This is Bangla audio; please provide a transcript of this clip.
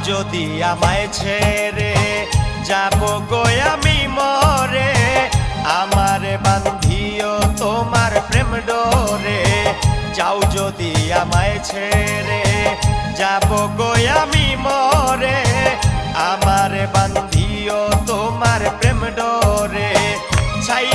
যদি আমায় ছেড়ে যাব গো আমি মরে, আমারে বান্ধিও তোমার প্রেম ডোরে। যাও যদি আমায় ছেড়ে যাব গো আমি মরে, আমারে বান্ধিও তোমার প্রেম ডোরে। ছাই